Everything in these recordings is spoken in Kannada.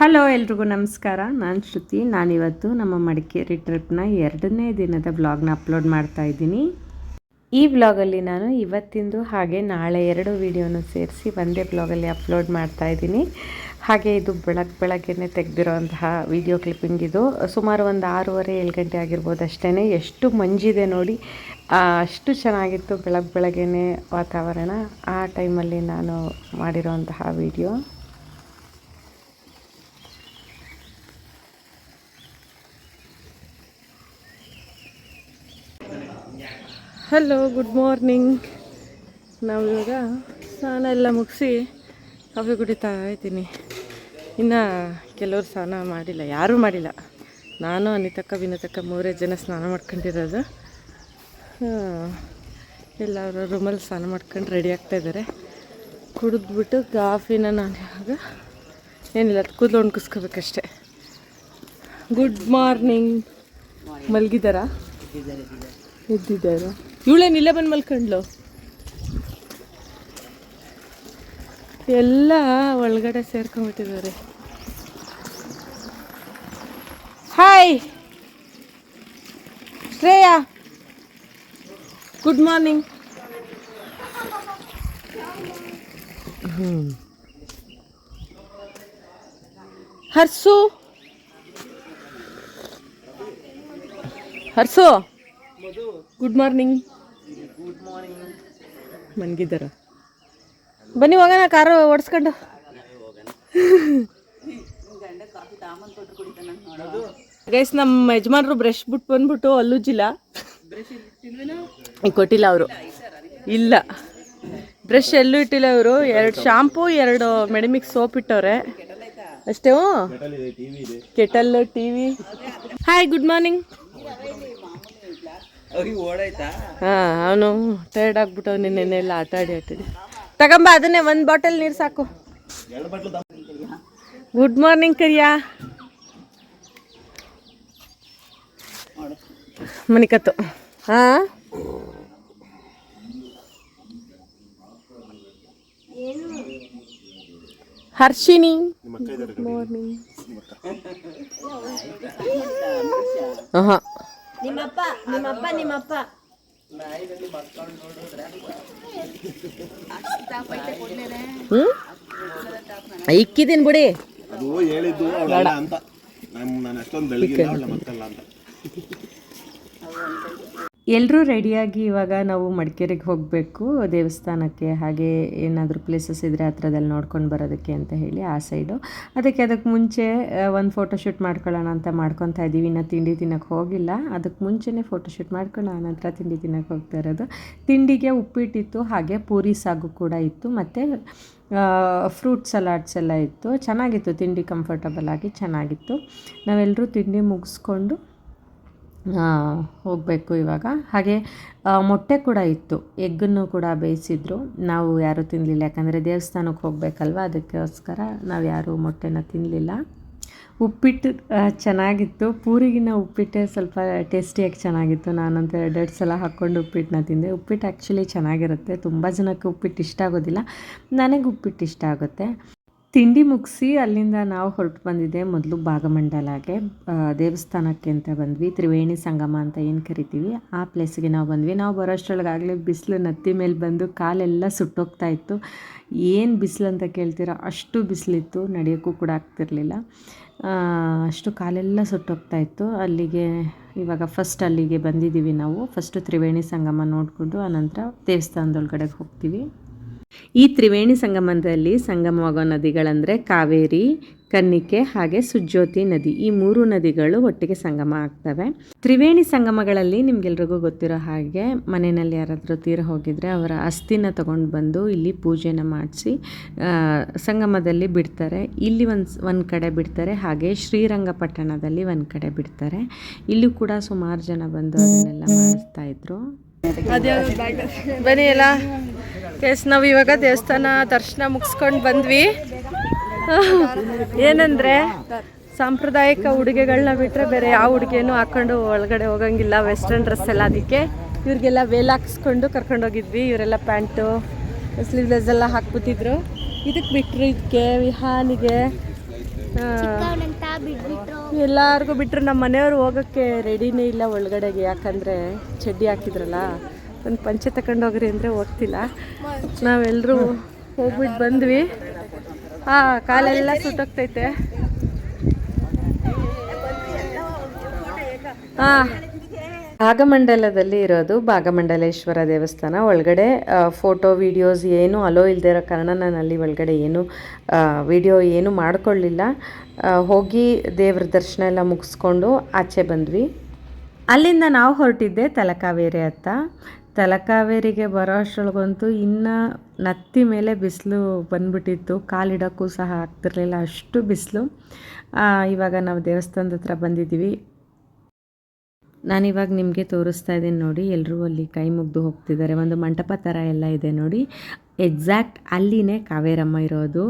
ಹಲೋ ಎಲ್ರಿಗೂ ನಮಸ್ಕಾರ. ನಾನು ಶ್ರುತಿ. ನಾನಿವತ್ತು ನಮ್ಮ ಮಡಿಕೇರಿ ಟ್ರಿಪ್ನ 2ನೇ ದಿನದ ವ್ಲಾಗ್ನ ಅಪ್ಲೋಡ್ ಮಾಡ್ತಾ ಇದ್ದೀನಿ. ಈ ವ್ಲಾಗಲ್ಲಿ ನಾನು ಇವತ್ತಿಂದು ಹಾಗೆ ನಾಳೆ 2 ವೀಡಿಯೋನು ಸೇರಿಸಿ ಒಂದೇ ವ್ಲಾಗಲ್ಲಿ ಅಪ್ಲೋಡ್ ಮಾಡ್ತಾ ಇದ್ದೀನಿ. ಹಾಗೆ ಇದು ಬೆಳಗ್ಗೆನೇ ತೆಗೆದಿರೋಂತಹ ವಿಡಿಯೋ ಕ್ಲಿಪ್ಪಿಂಗ್. ಇದು ಸುಮಾರು ಒಂದು 6:30-7 ಗಂಟೆ ಆಗಿರ್ಬೋದು ಅಷ್ಟೇ. ಎಷ್ಟು ಮಂಜಿದೆ ನೋಡಿ, ಅಷ್ಟು ಚೆನ್ನಾಗಿತ್ತು ಬೆಳಗ್ಗೆನೇ ವಾತಾವರಣ. ಆ ಟೈಮಲ್ಲಿ ನಾನು ಮಾಡಿರೋಂತಹ ವಿಡಿಯೋ. Hello, good morning. ನಾವು ಇವಾಗ ಸ್ನಾನ ಎಲ್ಲ ಮುಗಿಸಿ ಕಾಫಿ ಕುಡಿತಾ ಇದ್ದೀನಿ. ಇನ್ನು ಕೆಲವರು ಸ್ನಾನ ಮಾಡಿಲ್ಲ, ಯಾರೂ ಮಾಡಿಲ್ಲ. ನಾನು ಅನಿತಕ್ಕ ವಿನತಕ್ಕ 3 ಜನ ಸ್ನಾನ ಮಾಡ್ಕೊಂಡಿರೋದು. ಎಲ್ಲರೂ ರೂಮಲ್ಲಿ ಸ್ನಾನ ಮಾಡ್ಕೊಂಡು ರೆಡಿ ಆಗ್ತಾಯಿದ್ದಾರೆ. ಕುಡಿದ್ಬಿಟ್ಟು ಕಾಫಿನ ನಾನು ಇವಾಗ ಏನಿಲ್ಲ, ಕೂದಲು ಒಣಗಿಸ್ಕೋಬೇಕಷ್ಟೆ. Good morning. ಮಲಗಿದ್ದಾರಾ? ಎದ್ದಿದ್ದಾರೆ. ಇವಳೇನಿಲ್ಲ ಬಂದು ಮಲ್ಕೊಂಡ್ಲು. ಎಲ್ಲ ಒಳಗಡೆ ಸೇರ್ಕೊಂಡ್ಬಿಟ್ಟಿದ್ದಾರೆ. Hi Shreya, good morning. Harshu good morning. ಮನ್ಗಿದ್ದಾರ? ಬನ್ನಿ ಹೋಗೋಣ, ಕಾರು ಓಡಿಸ್ಕೊಂಡು. ಗೈಸ್, ನಮ್ಮ ಯಜಮಾನ್ರು ಬ್ರಷ್ ಬಿಟ್ಟು ಬಂದ್ಬಿಟ್ಟು ಅಲ್ಲುಜ್ಜಿಲ್ಲ, ಕೊಟ್ಟಿಲ್ಲ ಅವರು. ಇಲ್ಲ, ಬ್ರಷ್ ಎಲ್ಲೂ ಇಟ್ಟಿಲ್ಲ ಇವರು. 2 ಶಾಂಪು 2 ಮೆಡಿಮಿಕ್ಸ್ ಸೋಪ್ ಇಟ್ಟವ್ರೆ ಅಷ್ಟೇ. ಕೆಟಲ್ಲು, ಟಿವಿ. Hi, good morning. ಹಾಂ, ಅವನು ಟೈರ್ಡ್ ಆಗ್ಬಿಟ್ಟು ನಿನ್ನೆಲ್ಲ ಆಟಾಡಿ ತಗೊಂಬ, ಅದನ್ನೇ 1 ಬಾಟಲ್ ನೀರು ಸಾಕು. ಗುಡ್ ಮಾರ್ನಿಂಗ್ ಕರಿಯಾ. ಮನಿಕತ್ತು. ಹಾಂ, ಹರ್ಷಿನಿ ಗುಡ್ ಮಾರ್ನಿಂಗ್. ಹಾಂ, ನಿಮ್ಮಪ್ಪ ಇಕ್ಕಿದ್ದೀನಿ ಬಿಡಿ. ಎಲ್ಲರೂ ರೆಡಿಯಾಗಿ ಇವಾಗ ನಾವು ಮಡಿಕೇರಿಗೆ ಹೋಗಬೇಕು ದೇವಸ್ಥಾನಕ್ಕೆ. ಹಾಗೆ ಏನಾದರೂ ಪ್ಲೇಸಸ್ ಇದ್ದರೆ ಹತ್ರದಲ್ಲಿ ನೋಡ್ಕೊಂಡು ಬರೋದಕ್ಕೆ ಅಂತ ಹೇಳಿ ಆ ಸೈಡು. ಅದಕ್ಕೆ ಮುಂಚೆ ಒಂದು ಫೋಟೋಶೂಟ್ ಮಾಡ್ಕೊಳ್ಳೋಣ ಅಂತ ಮಾಡ್ಕೊತಾ ಇದ್ದೀವಿ. ಇನ್ನು ತಿಂಡಿ ತಿನ್ನೋಕ್ಕೆ ಹೋಗಿಲ್ಲ. ಅದಕ್ಕೆ ಮುಂಚೆನೇ ಫೋಟೋಶೂಟ್ ಮಾಡ್ಕೊಂಡು ಆನಂತರ ತಿಂಡಿ ತಿನ್ನೋಕ್ಕೆ ಹೋಗ್ತಾ ಇರೋದು. ತಿಂಡಿಗೆ ಉಪ್ಪಿಟ್ಟಿತ್ತು, ಹಾಗೆ ಪೂರಿ ಸಾಗು ಕೂಡ ಇತ್ತು, ಮತ್ತು ಫ್ರೂಟ್ ಸಲಾಡ್ಸ್ ಎಲ್ಲ ಇತ್ತು. ಚೆನ್ನಾಗಿತ್ತು ತಿಂಡಿ, ಕಂಫರ್ಟಬಲ್ ಆಗಿ ಚೆನ್ನಾಗಿತ್ತು. ನಾವೆಲ್ಲರೂ ತಿಂಡಿ ಮುಗಿಸ್ಕೊಂಡು ಹೋಗಬೇಕು ಇವಾಗ. ಹಾಗೆ ಮೊಟ್ಟೆ ಕೂಡ ಇತ್ತು, ಎಗ್ಗನ್ನು ಕೂಡ ಬೇಯಿಸಿದ್ರು. ನಾವು ಯಾರೂ ತಿನ್ನಲಿಲ್ಲ, ಯಾಕಂದರೆ ದೇವಸ್ಥಾನಕ್ಕೆ ಹೋಗಬೇಕಲ್ವ, ಅದಕ್ಕೋಸ್ಕರ ನಾವು ಯಾರೂ ಮೊಟ್ಟೆನ ತಿನ್ನಲಿಲ್ಲ. ಉಪ್ಪಿಟ್ಟು ಚೆನ್ನಾಗಿತ್ತು. ಪೂರಿಗಿನ ಉಪ್ಪಿಟ್ಟೆ ಸ್ವಲ್ಪ ಟೇಸ್ಟಿಯಾಗಿ ಚೆನ್ನಾಗಿತ್ತು. ನಾನಂತೂ 2 ಸಲ ಹಾಕ್ಕೊಂಡು ಉಪ್ಪಿಟ್ಟನ್ನ ತಿಂದೆ. ಉಪ್ಪಿಟ್ಟು ಆ್ಯಕ್ಚುಲಿ ಚೆನ್ನಾಗಿರುತ್ತೆ. ತುಂಬ ಜನಕ್ಕೆ ಉಪ್ಪಿಟ್ಟು ಇಷ್ಟ ಆಗೋದಿಲ್ಲ, ನನಗೆ ಉಪ್ಪಿಟ್ಟು ಇಷ್ಟ ಆಗುತ್ತೆ. ತಿಂಡಿ ಮುಗಿಸಿ ಅಲ್ಲಿಂದ ನಾವು ಹೊರಟು ಬಂದಿದ್ದೆ ಮೊದಲು ಭಾಗಮಂಡಲಗೆ, ದೇವಸ್ಥಾನಕ್ಕೆ ಅಂತ ಬಂದ್ವಿ. ತ್ರಿವೇಣಿ ಸಂಗಮ ಅಂತ ಏನು ಕರಿತೀವಿ ಆ ಪ್ಲೇಸಿಗೆ ನಾವು ಬಂದ್ವಿ. ನಾವು ಬರೋಷ್ಟರೊಳಗಾಗಲೇ ಬಿಸಿಲು ನತ್ತಿ ಮೇಲೆ ಬಂದು ಕಾಲೆಲ್ಲ ಸುಟ್ಟೋಗ್ತಾ ಇತ್ತು. ಏನು ಬಿಸಿಲು ಅಂತ ಕೇಳ್ತೀರಾ, ಅಷ್ಟು ಬಿಸಿಲಿತ್ತು, ನಡೆಯೋಕ್ಕೂ ಕೂಡ ಆಗ್ತಿರಲಿಲ್ಲ. ಅಷ್ಟು ಕಾಲೆಲ್ಲ ಸುಟ್ಟೋಗ್ತಾ ಇತ್ತು. ಅಲ್ಲಿಗೆ ಇವಾಗ ಫಸ್ಟ್ ಅಲ್ಲಿಗೆ ಬಂದಿದ್ದೀವಿ ನಾವು. ಫಸ್ಟು ತ್ರಿವೇಣಿ ಸಂಗಮ ನೋಡಿಕೊಂಡು ಆನಂತರ ದೇವಸ್ಥಾನದೊಳಗಡೆಗೆ ಹೋಗ್ತೀವಿ. ಈ ತ್ರಿವೇಣಿ ಸಂಗಮದಲ್ಲಿ ಸಂಗಮವಾಗೋ ನದಿಗಳಂದರೆ ಕಾವೇರಿ, ಕನ್ನಿಕೆ ಹಾಗೆ ಸುಜ್ಯೋತಿ ನದಿ. ಈ 3 ನದಿಗಳು ಒಟ್ಟಿಗೆ ಸಂಗಮ ಆಗ್ತವೆ. ತ್ರಿವೇಣಿ ಸಂಗಮಗಳಲ್ಲಿ ನಿಮಗೆಲ್ರಿಗೂ ಗೊತ್ತಿರೋ ಹಾಗೆ ಮನೆಯಲ್ಲಿ ಯಾರಾದರೂ ತೀರ ಹೋಗಿದರೆ ಅವರ ಅಸ್ಥಿನ ತೊಗೊಂಡು ಬಂದು ಇಲ್ಲಿ ಪೂಜೆನ ಮಾಡಿಸಿ ಸಂಗಮದಲ್ಲಿ ಬಿಡ್ತಾರೆ. ಇಲ್ಲಿ ಒಂದು ಕಡೆ ಬಿಡ್ತಾರೆ, ಹಾಗೆ ಶ್ರೀರಂಗಪಟ್ಟಣದಲ್ಲಿ ಒಂದು ಕಡೆ ಬಿಡ್ತಾರೆ. ಇಲ್ಲೂ ಕೂಡ ಸುಮಾರು ಜನ ಬಂದು ಅದನ್ನೆಲ್ಲ ಮಾಡಿಸ್ತಾಯಿದ್ರು. ಬನ್ನಿ ಎಲ್ಲ ಕೇಸ್, ನಾವು ಇವಾಗ ದೇವಸ್ಥಾನ ದರ್ಶನ ಮುಗಿಸ್ಕೊಂಡು ಬಂದ್ವಿ. ಏನಂದರೆ ಸಾಂಪ್ರದಾಯಿಕ ಉಡುಗೆಗಳನ್ನ ಬಿಟ್ಟರೆ ಬೇರೆ ಯಾವ ಉಡುಗೆನೂ ಹಾಕ್ಕೊಂಡು ಒಳಗಡೆ ಹೋಗಂಗಿಲ್ಲ, ವೆಸ್ಟರ್ನ್ ಡ್ರೆಸ್ ಎಲ್ಲ. ಅದಕ್ಕೆ ಇವ್ರಿಗೆಲ್ಲ ವೇಲ್ ಹಾಕ್ಸ್ಕೊಂಡು ಕರ್ಕೊಂಡೋಗಿದ್ವಿ. ಇವರೆಲ್ಲ ಪ್ಯಾಂಟು ಸ್ಲೀವ್ಲೆಸ್ ಎಲ್ಲ ಹಾಕ್ಬಿಟ್ಟಿದ್ರು. ಇದಕ್ಕೆ ಬಿಟ್ಟರು ಇದಕ್ಕೆ ವಿಹಾನಿಗೆ ಎಲ್ಲರಿಗೂ ಬಿಟ್ಟರು. ನಮ್ಮ ಮನೆಯವರು ಹೋಗೋಕ್ಕೆ ರೆಡಿನೇ ಇಲ್ಲ ಒಳಗಡೆಗೆ, ಯಾಕಂದರೆ ಚಡ್ಡಿ ಹಾಕಿದ್ರಲ್ಲ. ಒಂದು ಪಂಚೆ ತಗೊಂಡು ಹೋಗ್ರಿ ಅಂದರೆ ಹೋಗ್ತಿಲ್ಲ. ನಾವೆಲ್ಲರೂ ಹೋಗ್ಬಿಟ್ಟು ಬಂದ್ವಿ. ಕಾಲೆಲ್ಲ ಸುಟ್ಟೋಗ್ತೈತೆ. ಭಾಗಮಂಡಲದಲ್ಲಿ ಇರೋದು ಭಾಗಮಂಡಲೇಶ್ವರ ದೇವಸ್ಥಾನ. ಒಳಗಡೆ ಫೋಟೋ ವಿಡಿಯೋಸ್ ಏನು ಅಲೋ ಇಲ್ಲದೆ ಇರೋ ಕಾರಣ ನಾನು ಅಲ್ಲಿ ಒಳಗಡೆ ಏನು ವಿಡಿಯೋ ಏನು ಮಾಡ್ಕೊಳ್ಳಿಲ್ಲ. ಹೋಗಿ ದೇವ್ರ ದರ್ಶನ ಎಲ್ಲ ಮುಗಿಸ್ಕೊಂಡು ಆಚೆ ಬಂದ್ವಿ. ಅಲ್ಲಿಂದ ನಾವು ಹೊರಟಿದ್ದೆ ತಲಕಾವೇರಿ ಹತ್ತ. ತಲಕಾವೇರಿಗೆ ಬರೋ ಅಷ್ಟರೊಳಗಂತೂ ಇನ್ನು ನತ್ತಿ ಮೇಲೆ ಬಿಸಿಲು ಬಂದ್ಬಿಟ್ಟಿತ್ತು. ಕಾಲಿಡೋಕ್ಕೂ ಸಹ ಆಗ್ತಿರ್ಲಿಲ್ಲ, ಅಷ್ಟು ಬಿಸಿಲು. ಇವಾಗ ನಾವು ದೇವಸ್ಥಾನದ ಹತ್ರ ಬಂದಿದ್ದೀವಿ. ನಾನಿವಾಗ ನಿಮಗೆ ತೋರಿಸ್ತಾ ಇದ್ದೀನಿ ನೋಡಿ. ಎಲ್ಲರೂ ಅಲ್ಲಿ ಕೈ ಮುಗಿದು ಹೋಗ್ತಿದ್ದಾರೆ. ಒಂದು ಮಂಟಪ ಥರ ಎಲ್ಲ ಇದೆ ನೋಡಿ. ಎಕ್ಸಾಕ್ಟ್ ಅಲ್ಲಿನೇ ಕಾವೇರಮ್ಮ ಇರೋದು.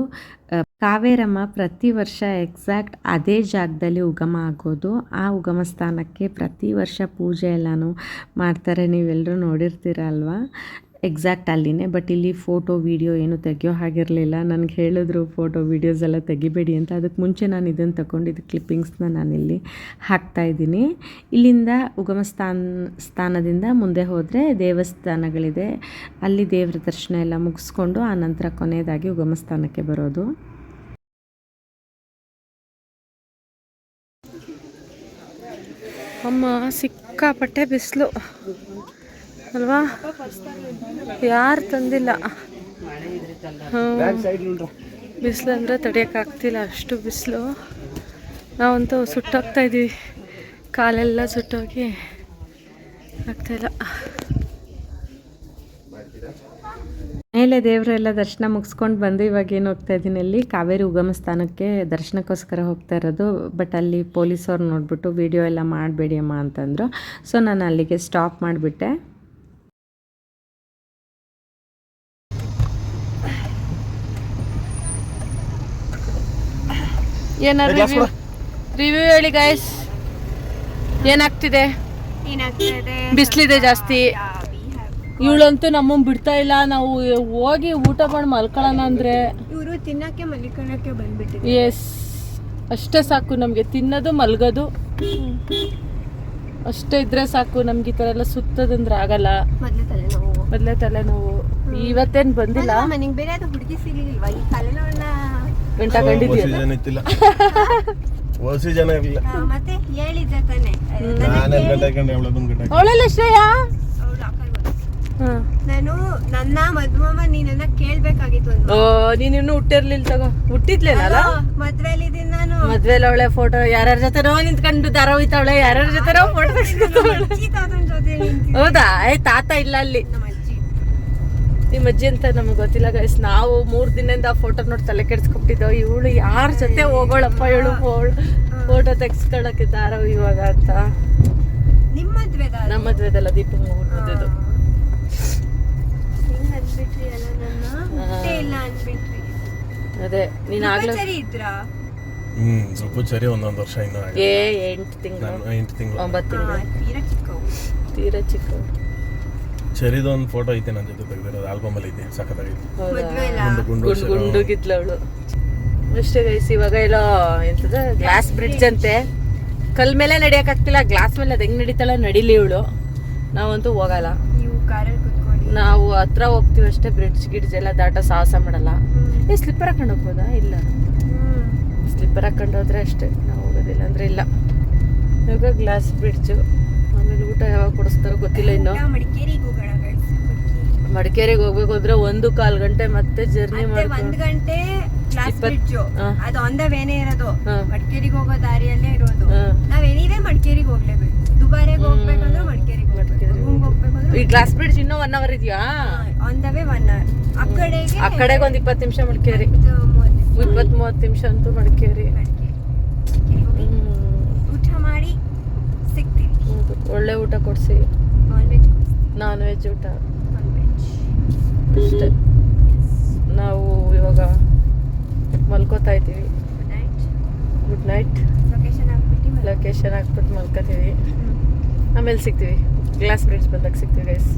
ಕಾವೇರಮ್ಮ ಪ್ರತಿ ವರ್ಷ ಎಕ್ಸಾಕ್ಟ್ ಅದೇ ಜಾಗದಲ್ಲಿ ಉಗಮ ಆಗೋದು. ಆ ಉಗಮ ಸ್ಥಾನಕ್ಕೆ ಪ್ರತಿ ವರ್ಷ ಪೂಜೆ ಎಲ್ಲನೂ ಮಾಡ್ತಾರೆ. ನೀವೆಲ್ಲರೂ ನೋಡಿರ್ತೀರ ಅಲ್ವಾ. ಎಕ್ಸಾಕ್ಟ್ ಅಲ್ಲಿನೇ. ಬಟ್ ಇಲ್ಲಿ ಫೋಟೋ ವೀಡಿಯೋ ಏನು ತೆಗಿಯೋ ಹಾಗಿರಲಿಲ್ಲ. ನನಗೆ ಹೇಳಿದ್ರು ಫೋಟೋ ವೀಡಿಯೋಸ್ ಎಲ್ಲ ತೆಗಿಬೇಡಿ ಅಂತ. ಅದಕ್ಕೆ ಮುಂಚೆ ನಾನು ಇದನ್ನು ತಗೊಂಡಿದ್ದು ಕ್ಲಿಪ್ಪಿಂಗ್ಸ್ನ ನಾನಿಲ್ಲಿ ಹಾಕ್ತಾಯಿದ್ದೀನಿ. ಇಲ್ಲಿಂದ ಉಗಮ ಸ್ಥಾನದಿಂದ ಮುಂದೆ ಹೋದರೆ ದೇವಸ್ಥಾನಗಳಿದೆ. ಅಲ್ಲಿ ದೇವ್ರ ದರ್ಶನ ಎಲ್ಲ ಮುಗಿಸ್ಕೊಂಡು ಆನಂತರ ಕೊನೆಯದಾಗಿ ಉಗಮ ಸ್ಥಾನಕ್ಕೆ ಬರೋದು. ಅಮ್ಮ ಸಿಕ್ಕಾಪಟ್ಟೆ ಬಿಸಿಲು ಅಲ್ವಾ. ಯಾರು ತಂದಿಲ್ಲ. ಬಿಸಿಲು ಅಂದರೆ ತಡೆಯೋಕ್ಕಾಗ್ತಿಲ್ಲ, ಅಷ್ಟು ಬಿಸಿಲು. ನಾವಂತೂ ಸುಟ್ಟೋಗ್ತಾ ಇದ್ದೀವಿ. ಕಾಲೆಲ್ಲ ಸುಟ್ಟೋಗಿ ಆಗ್ತಾಯಿಲ್ಲ. ಮೇಲೆ ದೇವರೆಲ್ಲ ದರ್ಶನ ಮುಗಿಸ್ಕೊಂಡು ಬಂದು ಇವಾಗ ಏನು ಹೋಗ್ತಾ ಇದ್ದೀನಿ, ಅಲ್ಲಿ ಕಾವೇರಿ ಉಗಮ ಸ್ಥಾನಕ್ಕೆ ದರ್ಶನಕ್ಕೋಸ್ಕರ ಹೋಗ್ತಾ ಇರೋದು. ಬಟ್ ಅಲ್ಲಿ ಪೊಲೀಸವ್ರು ನೋಡಿಬಿಟ್ಟು ವಿಡಿಯೋ ಎಲ್ಲ ಮಾಡಬೇಡಿ ಅಮ್ಮ ಅಂತಂದರು. ಸೊ ನಾನು ಅಲ್ಲಿಗೆ ಸ್ಟಾಪ್ ಮಾಡಿಬಿಟ್ಟೆ. ಏನಾದ್ರು ರಿವ್ಯೂ ಹೇಳಿ ಗೈಸ್. ಏನಾಗ್ತಿದೆ? ಬಿಸಿಲಿದೆ ಜಾಸ್ತಿ. ಇವಳಂತೂ ನಮ್ಮನ್ನು ಬಿಡ್ತಾ ಇಲ್ಲ. ನಾವು ಹೋಗಿ ಊಟ ಮಾಡಿ ಮಲ್ಕೊಳ್ಳೋಣ ಅಂದರೆ ಇವರು ತಿನ್ನಕ್ಕೆ ಮಲ್ಕೊಳ್ಳೋಕ್ಕೆ ಬಂದ್ಬಿಟ್ಟು. ಎಸ್, ಅಷ್ಟೇ ಸಾಕು ನಮಗೆ. ತಿನ್ನೋದು ಮಲ್ಗೋದು ಅಷ್ಟೇ ಇದ್ರೆ ಸಾಕು. ನಮ್ಗೆ ಈ ಥರ ಎಲ್ಲ ಸುತ್ತದಂದ್ರೆ ಆಗಲ್ಲ. ಮೊದಲೇ ತಲೆನೋವು. ಇವತ್ತೇನು ಬಂದಿಲ್ಲ. ನಿಂಗೆ ಬೇರೆ ಅದು ಹುಡುಗಿ ಸಿಗಲಿಲ್ವಾ ಈ ತಲೆನೋವನ್ನ ಗಂಟ ಕಂಡಿದ್ದೀಯ? ಮತ್ತೆ ಹೇಳಿದ್ದೆ ತಾನೆ. ಅವಳೆಲ್ಲ ಶ್ರೇಯಾ. ನಾನು ನನ್ನ ಮದುವಮ್ಮ ನೀನನ್ನ ಕೇಳ್ಬೇಕಾಗಿತ್ತು. ನೀನಿನ್ನು ಹುಟ್ಟಿರ್ಲಿಲ್ಲ ತಗೋ. ಹುಟ್ಟಿದ್ಲೇನಲ್ಲ ಮದ್ವೆಲಿ ಇದೀನಿ ನಾನು. ಮದ್ವೆಲಿ ಅವಳೆ ಫೋಟೋ ಯಾರ್ಯಾರ ಜೊತೆ ನಿಂತ್ಕೊಂಡು ದಾರ ಹೋಯ್ತಾವಳೆ. ಯಾರ್ಯಾರ ಜೊತೆ ಫೋಟೋ ಹೌದಾ? ತಾತ ಇಲ್ಲ ಅಲ್ಲಿ. ನಿಮ್ಮ ಅಜ್ಜಿ ಅಂತ ನಮಗೆ ಗೊತ್ತಿಲ್ಲ ಗೈಸ್. ನಾವು 3 ದಿನದಿಂದ ಫೋಟೋ ನೋಡಿ ತಲೆ ಕೆಡ್ಸ್ಕೊಬಿಟ್ಟಿದ್ದೋ. ಇವಳು ಯಾರ ಜೊತೆ ಹೋಗೋಳಪ್ಪ ಇವಳು ಫೋಟೋ ತೆಗ್ಸ್ಕೊಳಕ್ಕೆ ದಾರ ಇವಾಗ ಅಂತ. ನಮ್ಮ ಮದ್ವೆದಲ್ಲ, ದೀಪ ಮದ್ವೆದು. ಅದೇ ನೀನ್ ಆಗ್ಲೂ ಸರಿ ಒಂದೊಂದು ವರ್ಷ 8 ತಿಂಗಳು 9 ತಿಂಗಳು ತೀರಾ ಚಿಕ್ಕ. ಚರಿದೊಂದು ಫೋಟೋ ಐತೆ ನನ್ನ ಜೊತೆ ತೆಗೆದಿರೋದು. ಆಲ್ಬಮ್ ಅಲ್ಲಿ ಐತೆ, ಸಖತ್ತಾಗೈತೆ. ಗುಂಡುಗಿದ್ಲು ಅವಳು. ಅಷ್ಟೇ ಗೈಸ್. ಇವಾಗ ಎಲ್ಲೋ ಎಂತದ ಗ್ಲಾಸ್ ಬ್ರಿಡ್ಜ್ ಅಂತೆ. ಕಲ್ ಮೇಲೆ ನಡಿಯಕ್ಕಾಗ್ತಿಲ್ಲ, ಗ್ಲಾಸ್ ಮೇಲೆ ಅದು ಹೆಂಗ್ ನಡೀತಾಳ ನಡಿಲಿ ಇವಳು. ನಾವಂತೂ ಹೋಗಲ್ಲ. ನಾವು ಹತ್ರ ಹೋಗ್ತೀವಿ ಅಷ್ಟೇ. ಬ್ರಿಡ್ಜ್ ಗಿಡ್ಜ್ ಎಲ್ಲ ದಾಟ ಸಾಹಸ ಮಾಡಲ್ಲ. ಸ್ಲಿಪ್ಪರ್ ಹಾಕೊಂಡು ಹೋಗ್ಬೋದಾ? ಇಲ್ಲ, ಸ್ಲಿಪ್ಪರ್ ಹಾಕೊಂಡು ಹೋದ್ರೆ ಅಷ್ಟೇ, ನಾವು ಹೋಗೋದಿಲ್ಲ ಅಂದ್ರೆ ಇಲ್ಲ. ಇವಾಗ ಗ್ಲಾಸ್ ಬ್ರಿಡ್ಜ್. ಆಮೇಲೆ ಊಟ ಯಾವಾಗ ಕೊಡಿಸ್ತಾರೋ ಗೊತ್ತಿಲ್ಲ ಇನ್ನು. ಮಡಿಕೇರಿಗೆ ಹೋಗ್ಬೇಕು ಅಂದ್ರೆ 1.25 ಗಂಟೆ ಮತ್ತೆ ಜರ್ನಿ ಮಾಡಿ. 1 ಗಂಟೆ ಅದು ಆನ್ ದ ವೇನೇ ಇರೋದು. ಮಡಿಕೇರಿಗೆ ಹೋಗೋ ದಾರಿಯಲ್ಲೇ ಇರೋದು. ನಾವ್ ಎನಿವೇ ಮಡಿಕೇರಿಗೆ ಹೋಗ್ಲೇಬೇಕು. ದುಬಾರಿಗೆ ಹೋಗ್ಬೇಕಂದ್ರೆ ಮಡಿಕೇರಿಗೆ ಈ ಗ್ಲಾಸ್ ಬ್ರಿಡ್ಜ್ ಇನ್ನೂ 1 ಅವರ್ ಇದೆಯಾ? On the way 1 hour. ಆ ಕಡೆಗೆ ಒಂದು 20 ನಿಮಿಷ ಮಡಿಕೇರಿ. 20-30 ನಿಮಿಷ ಅಂತೂ ಮಡಿಕೇರಿ. ಊಟ ಮಾಡಿ ಸಿಗ್ತೀವಿ. ಒಳ್ಳೆ ಊಟ ಕೊಡಿಸಿ. ನಾನ್ ವೆಜ್ ಊಟ ಅಷ್ಟೇ. ನಾವು ಇವಾಗ ಮಲ್ಕೋತಾ ಇದ್ದೀವಿ. Good night. ಲೊಕೇಶನ್ ಹಾಕ್ಬಿಟ್ಟು ಮಲ್ಕೋತೀವಿ. ಆಮೇಲೆ ಸಿಗ್ತೀವಿ. ಗ್ಲಾಸ್ ಬ್ರಿಡ್ಜ್ ಬಂದಾಗ ಸಿಗ್ತೀವಿ ಗೈಸ್.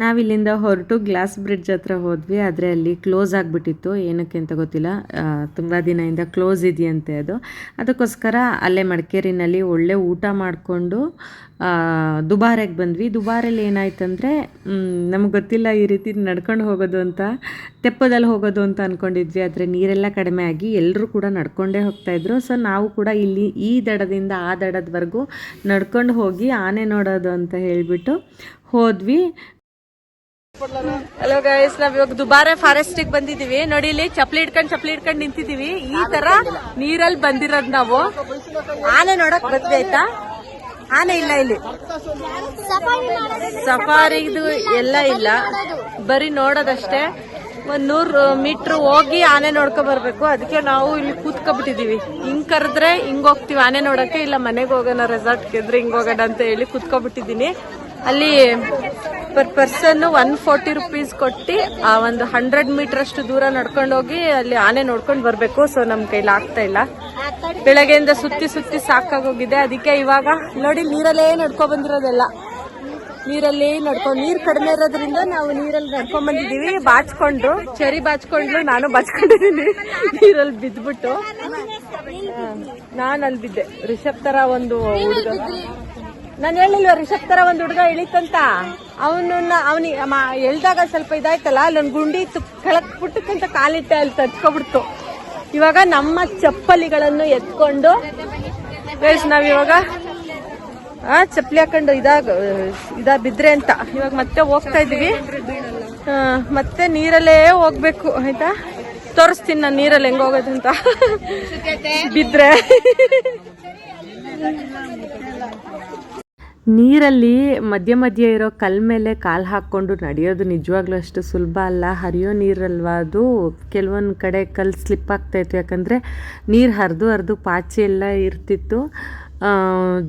ನಾವಿಲ್ಲಿಂದ ಹೊರಟು ಗ್ಲಾಸ್ ಬ್ರಿಡ್ಜ್ ಹತ್ರ ಹೋದ್ವಿ, ಆದರೆ ಅಲ್ಲಿ ಕ್ಲೋಸ್ ಆಗಿಬಿಟ್ಟಿತ್ತು. ಏನಕ್ಕೆ ಅಂತ ಗೊತ್ತಿಲ್ಲ, ತುಂಬ ದಿನದಿಂದ ಕ್ಲೋಸ್ ಇದೆಯಂತೆ ಅದು. ಅದಕ್ಕೋಸ್ಕರ ಅಲ್ಲೇ ಮಡಿಕೇರಿನಲ್ಲಿ ಒಳ್ಳೆ ಊಟ ಮಾಡಿಕೊಂಡು ದುಬಾರೆಗೆ ಬಂದ್ವಿ. ದುಬಾರಲ್ಲಿ ಏನಾಯ್ತಂದರೆ ನಮ್ಗೆ ಗೊತ್ತಿಲ್ಲ ಈ ರೀತಿ ನಡ್ಕೊಂಡು ಹೋಗೋದು ಅಂತ, ತೆಪ್ಪದಲ್ಲಿ ಹೋಗೋದು ಅಂತ ಅಂದ್ಕೊಂಡಿದ್ವಿ. ಆದರೆ ನೀರೆಲ್ಲ ಕಡಿಮೆ ಆಗಿ ಎಲ್ಲರೂ ಕೂಡ ನಡ್ಕೊಂಡೇ ಹೋಗ್ತಾಯಿದ್ರು. ಸೊ ನಾವು ಕೂಡ ಇಲ್ಲಿ ಈ ದಡದಿಂದ ಆ ದಡದವರೆಗೂ ನಡ್ಕೊಂಡು ಹೋಗಿ ಆನೆ ನೋಡೋದು ಅಂತ ಹೇಳಿಬಿಟ್ಟು ಹೋದ್ವಿ. ಹಲೋ ಗೈಸ್, ನಾವ್ ಇವಾಗ ದುಬಾರೆ ಫಾರೆಸ್ಟಿಗೆ ಬಂದಿದೀವಿ. ನೋಡಿ ಇಲ್ಲಿ ಚಪ್ಲಿ ಇಟ್ಕೊಂಡು ನಿಂತಿದೀವಿ. ಈ ತರ ನೀರಲ್ಲಿ ಬಂದಿರೋದ್ ನಾವು. ಆನೆ ನೋಡಕ್ ಬಂದ್ವಿ ಆಯ್ತಾ. ಆನೆ ಇಲ್ಲ ಇಲ್ಲಿ, ಸಫಾರಿದು ಎಲ್ಲ ಇಲ್ಲ, ಬರೀ ನೋಡೋದಷ್ಟೇ. 100 ಮೀಟರ್ ಹೋಗಿ ಆನೆ ನೋಡ್ಕೊ ಬರ್ಬೇಕು. ಅದಕ್ಕೆ ನಾವು ಇಲ್ಲಿ ಕೂತ್ಕೊಬಿಟ್ಟಿದೀವಿ. ಹಿಂಗ್ ಕರೆದ್ರೆ ಹಿಂಗ್ ಹೋಗ್ತಿವಿ ಆನೆ ನೋಡಕ್ಕೆ, ಇಲ್ಲ ಮನೆಗೆ ಹೋಗೋಣ ರೆಸಾರ್ಟ್ಗೆ ಇದ್ರೆ ಹಿಂಗ್ ಹೋಗೋಣ ಅಂತ ಹೇಳಿ ಕೂತ್ಕೊಬಿಟ್ಟಿದೀನಿ. ಅಲ್ಲಿ ಪರ್ ಪರ್ಸನ್ 140 ರೂಪೀಸ್ ಕೊಟ್ಟು ಒಂದು 100 ಮೀಟರ್ ಅಷ್ಟು ದೂರ ನಡ್ಕೊಂಡು ಹೋಗಿ ಅಲ್ಲಿ ಆನೆ ನೋಡ್ಕೊಂಡು ಬರ್ಬೇಕು. ಸೊ ನಮ್ ಕೈಲಿ ಆಗ್ತಾ ಇಲ್ಲ, ಬೆಳಗ್ಗೆಯಿಂದ ಸುತ್ತಿ ಸಾಕಾಗೋಗಿದೆ. ಅದಕ್ಕೆ ಇವಾಗ ನೋಡಿ ನೀರಲ್ಲೇ ನಡ್ಕೊ ಬಂದಿರೋದೆಲ್ಲ, ನೀರಲ್ಲಿ ನೀರ್ ಕಡಿಮೆ ಇರೋದ್ರಿಂದ ನಾವು ನೀರಲ್ಲಿ ನಡ್ಕೊಂಡ್ ಬಂದಿದೀವಿ. ಬಾಚ್ಕೊಂಡು ಚರಿ ಬಾಚ್ಕೊಂಡ್ಲು, ನಾನು ಬಾಚ್ಕೊಂಡಿದೀನಿ ನೀರಲ್ಲಿ ಬಿದ್ಬಿಟ್ಟು. ನಾನು ಅಲ್ಲಿ ಬಿದ್ದೆ. ರಿಷಬ್ ತರ ಒಂದು ಹುಡುಗ, ನಾನು ಹೇಳಿಲ್ವ ರಿಷಬ್ ತರ ಒಂದು ಹುಡುಗ ಇಳಿತಂತ, ಅವನಿಗೆ ಎಳ್ದಾಗ ಸ್ವಲ್ಪ ಇದಾಯ್ತಲ್ಲ, ಅಲ್ಲೊಂದು ಗುಂಡಿ ಕೆಳಕ್ ಪುಟ್ಟಕ್ಕಂತ ಕಾಲಿಟ್ಟೆ, ಅಲ್ಲಿ ತಚ್ಕೊಬಿಡ್ತು. ಇವಾಗ ನಮ್ಮ ಚಪ್ಪಲಿಗಳನ್ನು ಎತ್ಕೊಂಡು ನಾವಿವಾಗ ಚಪ್ಪಲಿ ಹಾಕೊಂಡು ಇದಾಗ ಬಿದ್ರೆ ಅಂತ ಇವಾಗ ಮತ್ತೆ ಹೋಗ್ತಾ ಇದೀವಿ. ಮತ್ತೆ ನೀರಲ್ಲೇ ಹೋಗ್ಬೇಕು ಆಯ್ತಾ. ತೋರಿಸ್ತೀನಿ ನಾನು ನೀರಲ್ಲಿ ಹೆಂಗ್ ಹೋಗೋದಂತ ಬಿದ್ರೆ. ನೀರಲ್ಲಿ ಮಧ್ಯೆ ಇರೋ ಕಲ್ ಮೇಲೆ ಕಾಲು ಹಾಕ್ಕೊಂಡು ನಡೆಯೋದು ನಿಜವಾಗ್ಲೂ ಅಷ್ಟು ಸುಲಭ ಅಲ್ಲ. ಹರಿಯೋ ನೀರಲ್ವಾ ಅದು, ಕೆಲವೊಂದು ಕಡೆ ಕಲ್ಲು ಸ್ಲಿಪ್ ಆಗ್ತಾಯಿತ್ತು. ಯಾಕಂದರೆ ನೀರು ಹರಿದು ಪಾಚಿ ಎಲ್ಲ ಇರ್ತಿತ್ತು.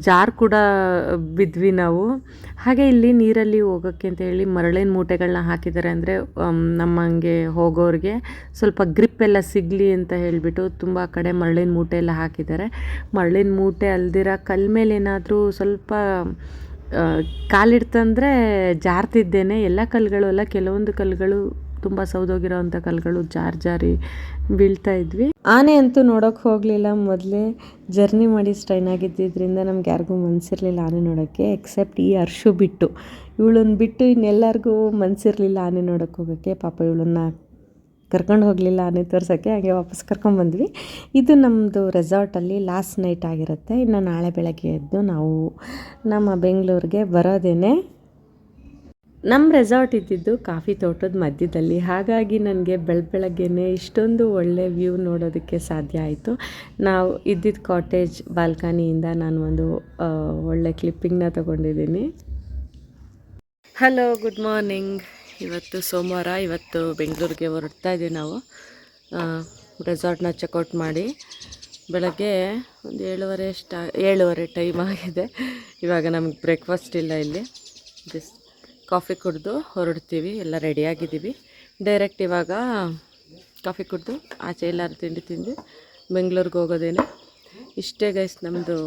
ಜಾರ್ ಕೂಡ ಬಿದ್ವಿ ನಾವು. ಹಾಗೆ ಇಲ್ಲಿ ನೀರಲ್ಲಿ ಹೋಗೋಕ್ಕೆ ಅಂತ ಹೇಳಿ ಮರಳಿನ ಮೂಟೆಗಳನ್ನ ಹಾಕಿದ್ದಾರೆ. ಅಂದರೆ ನಮ್ಮಂಗೆ ಹೋಗೋರಿಗೆ ಸ್ವಲ್ಪ ಗ್ರಿಪ್ ಎಲ್ಲ ಸಿಗಲಿ ಅಂತ ಹೇಳಿಬಿಟ್ಟು ತುಂಬ ಕಡೆ ಮರಳಿನ ಮೂಟೆ ಎಲ್ಲ ಹಾಕಿದ್ದಾರೆ. ಮರಳಿನ ಮೂಟೆ ಅಲ್ದಿರ ಕಲ್ ಮೇಲೆ ಏನಾದರೂ ಸ್ವಲ್ಪ ಕಾಲಿಡ್ತಂದರೆ ಜಾರ್ತಿದ್ದೇನೆ. ಎಲ್ಲ ಕಲ್ಲುಗಳು ಅಲ್ಲ, ಕೆಲವೊಂದು ಕಲ್ಲುಗಳು ತುಂಬ ಸೌದೋಗಿರೋವಂಥ ಕಲ್ಲುಗಳು ಜಾರಿ ಬೀಳ್ತಾ ಇದ್ವಿ. ಆನೆ ಅಂತೂ ನೋಡೋಕೆ ಹೋಗಲಿಲ್ಲ. ಮೊದಲೇ ಜರ್ನಿ ಮಾಡಿ ಸ್ಟ್ರೈನ್ ಆಗಿದ್ದರಿಂದ ನಮ್ಗೆ ಯಾರಿಗೂ ಮನಸ್ಸಿರಲಿಲ್ಲ ಆನೆ ನೋಡೋಕ್ಕೆ, ಎಕ್ಸೆಪ್ಟ್ ಈ ಅರ್ಶು ಬಿಟ್ಟು. ಇವಳನ್ನ ಬಿಟ್ಟು ಇನ್ನೆಲ್ಲರಿಗೂ ಮನಸ್ಸಿರಲಿಲ್ಲ ಆನೆ ನೋಡೋಕ್ಕೆ ಹೋಗೋಕ್ಕೆ. ಪಾಪ ಇವಳನ್ನ ಕರ್ಕೊಂಡು ಹೋಗಲಿಲ್ಲ ಆನೆ ತೋರ್ಸೋಕ್ಕೆ, ಹಾಗೆ ವಾಪಸ್ ಕರ್ಕೊಂಡ್ಬಂದ್ವಿ. ಇದು ನಮ್ಮದು ರೆಸಾರ್ಟಲ್ಲಿ ಲಾಸ್ಟ್ ನೈಟ್ ಆಗಿರುತ್ತೆ. ಇನ್ನು ನಾಳೆ ಬೆಳಗ್ಗೆ ಎದ್ದು ನಾವು ನಮ್ಮ ಬೆಂಗಳೂರಿಗೆ ಬರೋದೇನೆ. ನಮ್ಮ ರೆಸಾರ್ಟ್ ಇದ್ದಿದ್ದು ಕಾಫಿ ತೋಟದ ಮಧ್ಯದಲ್ಲಿ, ಹಾಗಾಗಿ ನನಗೆ ಬೆಳಗ್ಗೆನೇ ಇಷ್ಟೊಂದು ಒಳ್ಳೆ ವ್ಯೂ ನೋಡೋದಕ್ಕೆ ಸಾಧ್ಯ ಆಯಿತು. ನಾವು ಇದ್ದಿದ್ದ ಕಾಟೇಜ್ ಬಾಲ್ಕನಿಯಿಂದ ನಾನು ಒಂದು ಒಳ್ಳೆ ಕ್ಲಿಪ್ಪಿಂಗ್ನ ತೊಗೊಂಡಿದ್ದೀನಿ. Hello, good morning. ಇವತ್ತು ಸೋಮವಾರ. ಇವತ್ತು ಬೆಂಗಳೂರಿಗೆ ಹೊರಡ್ತಾ ಇದ್ದೀವಿ ನಾವು. ರೆಸಾರ್ಟ್ನ ಚೆಕ್ಔಟ್ ಮಾಡಿ ಬೆಳಗ್ಗೆ ಒಂದು 7:30 ಟೈಮ್ ಆಗಿದೆ. ಇವಾಗ ನಮಗೆ ಬ್ರೇಕ್ಫಾಸ್ಟ್ ಇಲ್ಲ ಇಲ್ಲಿ. ಕಾಫಿ ಕುಡಿದು ಹೊರಡ್ತೀವಿ. ಎಲ್ಲ ರೆಡಿಯಾಗಿದ್ದೀವಿ. ಡೈರೆಕ್ಟ್ ಇವಾಗ ಕಾಫಿ ಕುಡಿದು ಆಚೆ ಎಲ್ಲರೂ ತಿಂದು ಬೆಂಗಳೂರಿಗೆ ಹೋಗೋದೇನೆ. ಇಷ್ಟೇ ಗೈಸ್ ನಮ್ಮದು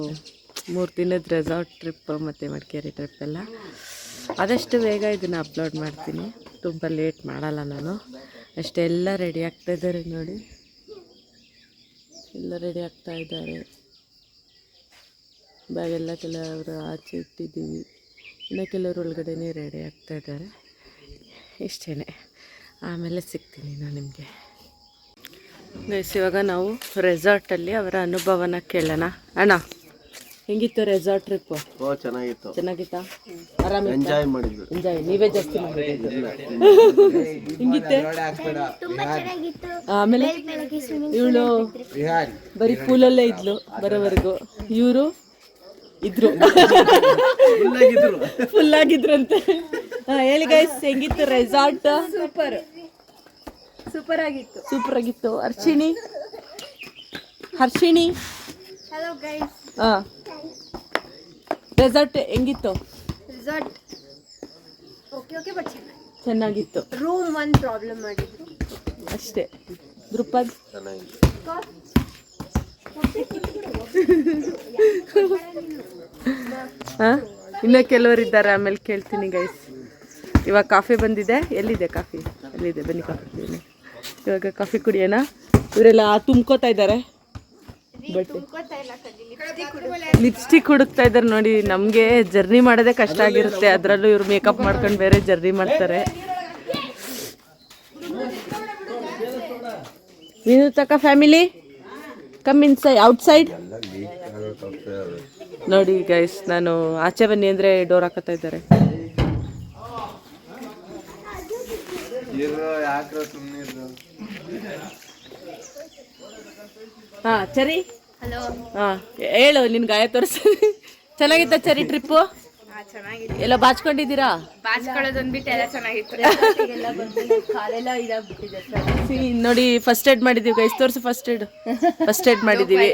3 ದಿನದ ರೆಸಾರ್ಟ್ ಟ್ರಿಪ್ ಮತ್ತು ಮಡಿಕೇರಿ ಟ್ರಿಪ್ ಎಲ್ಲ. ಆದಷ್ಟು ಬೇಗ ಇದನ್ನು ಅಪ್ಲೋಡ್ ಮಾಡ್ತೀನಿ, ತುಂಬ ಲೇಟ್ ಮಾಡಲ್ಲ ನಾನು. ಅಷ್ಟೆಲ್ಲ ರೆಡಿ ಆಗ್ತಾಯಿದ್ದಾರೆ ನೋಡಿ, ಎಲ್ಲ ರೆಡಿ ಆಗ್ತಾಯಿದ್ದಾರೆ. ಬ್ಯಾಗೆಲ್ಲ ಕೆಲವರು ಆಚೆ ಇಟ್ಟಿದ್ದೀವಿ, ಇನ್ನು ಕೆಲವರು ಒಳಗಡೆನೇ ರೆಡಿ ಆಗ್ತಾಯಿದ್ದಾರೆ. ಇಷ್ಟೇ, ಆಮೇಲೆ ಸಿಗ್ತೀನಿ ನಾನು ನಿಮಗೆ. ಗೈಸ್ ಇವಾಗ ನಾವು ರೆಸಾರ್ಟಲ್ಲಿ ಅವರ ಅನುಭವನ ಕೇಳೋಣ. ಅಣ್ಣ, ಹೆಂಗಿತ್ತು ರೆಸಾರ್ಟ್ ಟ್ರಿಪ್? ಚೆನ್ನಾಗಿತ್ತಾ? ಆರಾಮ ಎಂಜಾಯ್ ಮಾಡಿದ್ವಿ. ನೀವೇ ಜಾಸ್ತಿ ಮಾಡಿದ್ದು. ಹಿಂಗಿತ್ತೆ. ಆಮೇಲೆ ಇವಳು ಬರೀ ಪೂಲಲ್ಲೇ ಇದ್ಲು ಬರೋವರೆಗೂ. ಇವರು ಇದ್ರು ಫುಲ್ ಆಗಿದ್ರಂತೆ. ಹೇಳಿ ಗೈಸ್, ಹೆಂಗಿತ್ತು ರೆಸಾರ್ಟ್? ಸೂಪರ್ ಆಗಿತ್ತು. Harshini hello guys. ರೆಸಾರ್ಟ್ ಹೆಂಗಿತ್ತು? ರೆಸಾರ್ಟ್ ಓಕೆ ಬಟ್ ಚೆನ್ನಾಗಿತ್ತು. ರೂಮ್ ಒಂದು ಪ್ರಾಬ್ಲಮ್ ಮಾಡಿದ್ರು ಅಷ್ಟೇ. ದೃಪದ್ ಇನ್ನು ಕೆಲವರಿದ್ದಾರೆ, ಆಮೇಲೆ ಕೇಳ್ತೀನಿ ಗೈಸ್. ಇವಾಗ ಕಾಫಿ ಬಂದಿದೆ. ಎಲ್ಲಿದೆ ಕಾಫಿ? ಎಲ್ಲಿದೆ? ಬನ್ನಿ ಕಾಫಿ ಕುಡಿಯೋಣ. ಇವಾಗ ಕಾಫಿ ಕುಡಿಯೋಣ. ಇವರೆಲ್ಲ ತುಂಬ್ಕೋತಾ ಇದ್ದಾರೆ ಬಟ್ಟೆ. ಲಿಪ್ಸ್ಟಿಕ್ ಹುಡುಕ್ತಾ ಇದ್ದಾರೆ ನೋಡಿ. ನಮಗೆ ಜರ್ನಿ ಮಾಡೋದೇ ಕಷ್ಟ ಆಗಿರುತ್ತೆ, ಅದರಲ್ಲೂ ಇವ್ರು ಮೇಕಪ್ ಮಾಡ್ಕೊಂಡು ಬೇರೆ ಜರ್ನಿ ಮಾಡ್ತಾರೆ. ನೀನು ತಕ್ಕ ಫ್ಯಾಮಿಲಿ ಕಮ್ ಇನ್ಸೈಡ್ ಔಟ್ಸೈಡ್. ನೋಡಿ ಗೈಸ್, ನಾನು ಆಚೆ ಬನ್ನಿ ಅಂದರೆ ಡೋರ್ ಹಾಕತ್ತಾ ಇದ್ದಾರೆ. ಹಾಂ ಚರಿ, ಹಾಂ ಹೇಳು, ನಿನ್ ಗಾಯ ತೋರಿಸಿ. ಚೆನ್ನಾಗಿತ್ತ ಚರಿ ಟ್ರಿಪ್ಪು? ಎಲ್ಲ ಬಾಚ್ಕೊಂಡಿದ್ದೀರಾ? ಬಾಚ್ಕೊಳ್ಳೋದೊಂದ್ಬಿಟ್ಟು ಎಲ್ಲ ಚೆನ್ನಾಗಿತ್ತು. ನೋಡಿ ಫಸ್ಟ್ ಏಡ್ ಮಾಡಿದೀವಿ ಗೈಸ್, ತೋರಿಸಿ. ಫಸ್ಟ್ ಏಡ್ ಮಾಡಿದೀವಿ.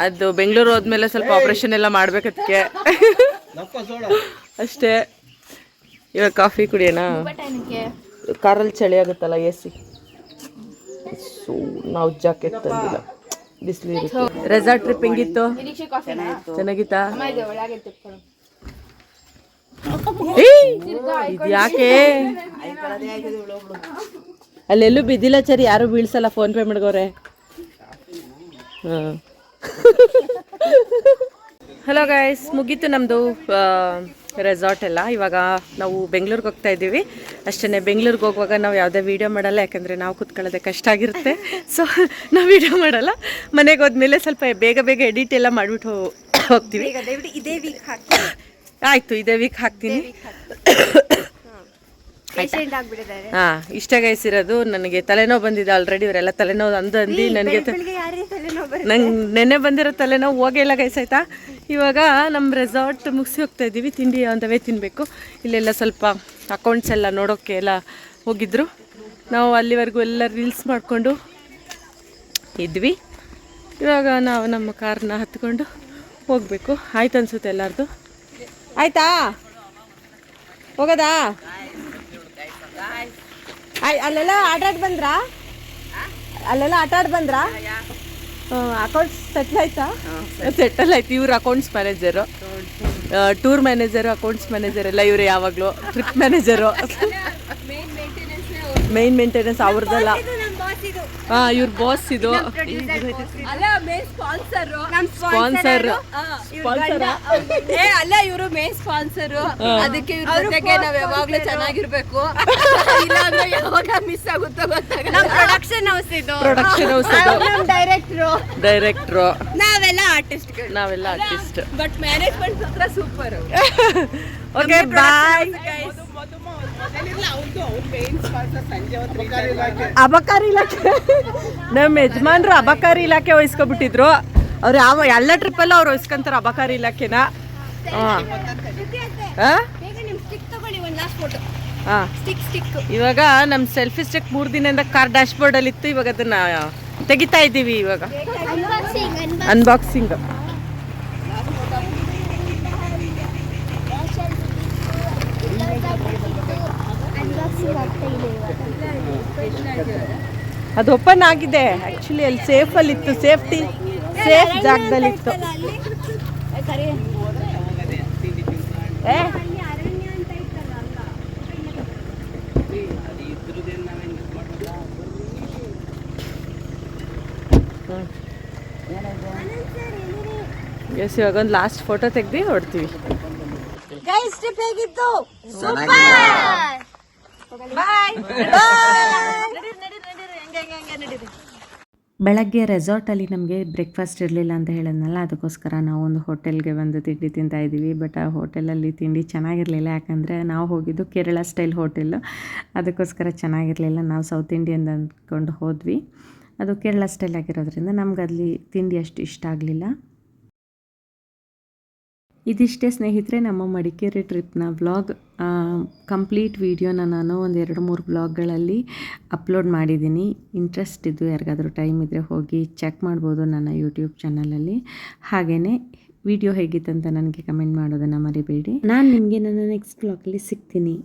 ಅದು ಬೆಂಗಳೂರು ಹೋದ್ಮೇಲೆ ಸ್ವಲ್ಪ ಆಪರೇಷನ್ ಎಲ್ಲ ಮಾಡ್ಬೇಕದಕ್ಕೆ ಅಷ್ಟೇ. ಇವಾಗ ಕಾಫಿ ಕುಡಿಯೋಣ. ಕಾರಲ್ಲಿ ಚಳಿ ಆಗುತ್ತಲ್ಲ, AC. ಸೊ ನಾವು ಜಾಕೆಟ್ ತಂದಿಲ್ಲ, ಬಿಸಿಲು ಇರುತ್ತೆ. ರೆಸಾರ್ಟ್ ಟ್ರಿಪ್ ಹೆಂಗಿತ್ತು? ಚೆನ್ನಾಗಿತ್ತಾ? ಯಾಕೆ ಅಲ್ಲೆಲ್ಲೂ ಬಿದ್ದಿಲ್ಲ ಚರಿ, ಯಾರು ಬೀಳ್ಸಲ್ಲ, ಫೋನ್ ಪೇ ಮಾಡ್ಗೋರೆ. ಹಾಂ ಹಲೋ ಗೈಸ್, ಮುಗೀತು ನಮ್ಮದು ರೆಸಾರ್ಟ್ ಎಲ್ಲ. ಇವಾಗ ನಾವು ಬೆಂಗಳೂರಿಗೆ ಹೋಗ್ತಾ ಇದ್ದೀವಿ ಅಷ್ಟೇ. ಬೆಂಗಳೂರಿಗೆ ಹೋಗುವಾಗ ನಾವು ಯಾವುದೇ ವೀಡಿಯೋ ಮಾಡಲ್ಲ, ಯಾಕಂದರೆ ನಾವು ಕೂತ್ಕೊಳ್ಳೋದೇ ಕಷ್ಟ ಆಗಿರುತ್ತೆ. ಸೊ ನಾವು ವೀಡಿಯೋ ಮಾಡಲ್ಲ. ಮನೆಗೆ ಹೋದ್ಮೇಲೆ ಸ್ವಲ್ಪ ಬೇಗ ಎಡಿಟ್ ಎಲ್ಲ ಮಾಡಿಬಿಟ್ಟು ಹೋಗ್ತೀವಿ. ಇದೇ ವೀಕ್ ಹಾಕ್ತೀನಿ. ಆಯಿತು, ಇದೇ ವೀಕ್ ಹಾಕ್ತೀನಿ. ಹಾಂ ಇಷ್ಟ ಗೈಸಿರೋದು. ನನಗೆ ತಲೆನೋವು ಬಂದಿದೆ ಆಲ್ರೆಡಿ. ಇವರೆಲ್ಲ ತಲೆನೋವು ಅಂದು ನನಗೆ ನಂಗೆ ನೆನ್ನೆ ಬಂದಿರೋ ತಲೆನೋವು ಹೋಗೇ ಇಲ್ಲ ಗೈಸ್, ಆಯಿತಾ. ಇವಾಗ ನಮ್ಮ ರೆಸಾರ್ಟ್ ಮುಗಿಸಿ ಹೋಗ್ತಾ ಇದ್ದೀವಿ. ತಿಂಡಿ ಅಂತವೇ ತಿನ್ನಬೇಕು. ಇಲ್ಲೆಲ್ಲ ಸ್ವಲ್ಪ ಅಕೌಂಟ್ಸ್ ಎಲ್ಲ ನೋಡೋಕ್ಕೆ ಎಲ್ಲ ಹೋಗಿದ್ರು. ನಾವು ಅಲ್ಲಿವರೆಗೂ ಎಲ್ಲ ರೀಲ್ಸ್ ಮಾಡಿಕೊಂಡು ಇದ್ವಿ. ಇವಾಗ ನಾವು ನಮ್ಮ ಕಾರ್ನ ಹತ್ಕೊಂಡು ಹೋಗಬೇಕು. ಆಯ್ತು ಅನಿಸುತ್ತೆ ಎಲ್ಲರದು. ಆಯ್ತಾ ಹೋಗೋದಾ? ಅಲ್ಲೆಲ್ಲ ಆಟಾಡಿ ಬಂದ್ರಾ? ಅಕೌಂಟ್ಸ್ ಸೆಟ್ಲ್ ಆಯ್ತಾ? ಸೆಟಲ್ ಆಯ್ತು. ಇವ್ರು accounts manager, tour manager, accounts manager ಎಲ್ಲ ಇವರೇ. ಯಾವಾಗಲೂ ಟ್ರಿಪ್ ಮ್ಯಾನೇಜರು, ಮೇನ್ ಮೇಂಟೆನೆನ್ಸ್ ಅವ್ರದ್ದಲ್ಲ. ಹಾಂ ಇವ್ರ ಬಾಸ್ ಇದು. ಸ್ಪಾನ್ಸರ್ ಅಲ್ಲ, ಇವರು ಮೇನ್ ಸ್ಪಾನ್ಸರು. ಅದಕ್ಕೆ ನಾವ್ ಯಾವಾಗ್ಲೂ ಚೆನ್ನಾಗಿರ್ಬೇಕು, ಇಲ್ಲಾಂದ್ರೆ ಯಾವಾಗ ಮಿಸ್ ಆಗುತ್ತೋ ಗೊತ್ತಾಗಲ್ಲ. ಪ್ರೊಡಕ್ಷನ್ ಹೌಸ್ ಇದು. ಡೈರೆಕ್ಟ್ರು ನಾವೆಲ್ಲ ಆರ್ಟಿಸ್ಟ್. ಬಟ್ ಮ್ಯಾನೇಜ್ಮೆಂಟ್ ಮಾತ್ರ ಸೂಪರ್. Okay bye. ಅಬಕಾರಿ ಇಲಾಖೆ ನಮ್ಮ ಯಜಮಾನ್ರು ಅಬಕಾರಿ ಇಲಾಖೆ ವಹಿಸ್ಕೊಬಿಟ್ಟಿದ್ರು. ಅವ್ರು ಎಲ್ಲ ಟ್ರಿಪ್ಪಲ್ಲೂ ಅವ್ರು ವಹಿಸ್ಕೊಂತಾರೆ ಅಬಕಾರಿ ಇಲಾಖೆನ. ಇವಾಗ ನಮ್ಮ ಸೆಲ್ಫಿ ಸ್ಟಿಕ್ 3 ದಿನದಿಂದ ಕಾರ್ ಡ್ಯಾಶ್ ಬೋರ್ಡಲ್ಲಿ ಇತ್ತು. ಇವಾಗ ಅದನ್ನ ತೆಗಿತಾ ಇದ್ದೀವಿ. ಇವಾಗ ಅನ್ಬಾಕ್ಸಿಂಗ್. ಅದು ಓಪನ್ ಆಗಿದೆ ಆ್ಯಕ್ಚುಲಿ. ಅಲ್ಲಿ ಸೇಫಲ್ಲಿತ್ತು, ಸೇಫ್ ಜಾಗದಲ್ಲಿತ್ತು. ಎಸ್, ಇವಾಗ ಒಂದು ಲಾಸ್ಟ್ ಫೋಟೋ ತೆಗ್ದು ಹೊಡ್ತೀವಿ. ಬೆಳಗ್ಗೆ ರೆಸಾರ್ಟಲ್ಲಿ ನಮಗೆ ಬ್ರೇಕ್ಫಾಸ್ಟ್ ಇರಲಿಲ್ಲ ಅಂತ ಹೇಳಿದ್ನಲ್ಲ, ಅದಕ್ಕೋಸ್ಕರ ನಾವು ಒಂದು ಹೋಟೆಲ್ಗೆ ಬಂದು ತಿಂಡಿ ತಿಂತಾ ಇದ್ದೀವಿ. ಬಟ್ ಆ ಹೋಟೆಲಲ್ಲಿ ತಿಂಡಿ ಚೆನ್ನಾಗಿರಲಿಲ್ಲ, ಯಾಕಂದರೆ ನಾವು ಹೋಗಿದ್ದು ಕೇರಳ ಸ್ಟೈಲ್ ಹೋಟೆಲ್ಲು. ಅದಕ್ಕೋಸ್ಕರ ಚೆನ್ನಾಗಿರಲಿಲ್ಲ. ನಾವು ಸೌತ್ ಇಂಡಿಯನ್ ಅಂದ್ಕೊಂಡು ಹೋದ್ವಿ. ಅದು ಕೇರಳ ಸ್ಟೈಲ್ ಆಗಿರೋದ್ರಿಂದ ನಮ್ಗೆ ಅಲ್ಲಿ ತಿಂಡಿ ಅಷ್ಟು ಇಷ್ಟ ಆಗಲಿಲ್ಲ. ಇದಿಷ್ಟೇ ಸ್ನೇಹಿತರೆ, ನಮ್ಮ ಮಡಿಕೇರಿ ಟ್ರಿಪ್ನ ವ್ಲಾಗ್. ಕಂಪ್ಲೀಟ್ ವೀಡಿಯೋನ ನಾನು ಒಂದು 2-3 ವ್ಲಾಗ್ಗಳಲ್ಲಿ ಅಪ್ಲೋಡ್ ಮಾಡಿದ್ದೀನಿ. ಇಂಟ್ರೆಸ್ಟ್ ಇದ್ದು ಯಾರಿಗಾದರೂ ಟೈಮ್ ಇದ್ದರೆ ಹೋಗಿ ಚೆಕ್ ಮಾಡ್ಬೋದು ನನ್ನ ಯೂಟ್ಯೂಬ್ ಚಾನಲಲ್ಲಿ. ಹಾಗೆಯೇ ವಿಡಿಯೋ ಹೇಗಿತ್ತಂತ ನನಗೆ ಕಮೆಂಟ್ ಮಾಡೋದನ್ನು ಮರಿಬೇಡಿ. ನಾನು ನಿಮಗೆ ನನ್ನ ನೆಕ್ಸ್ಟ್ ವ್ಲಾಗಲ್ಲಿ ಸಿಗ್ತೀನಿ.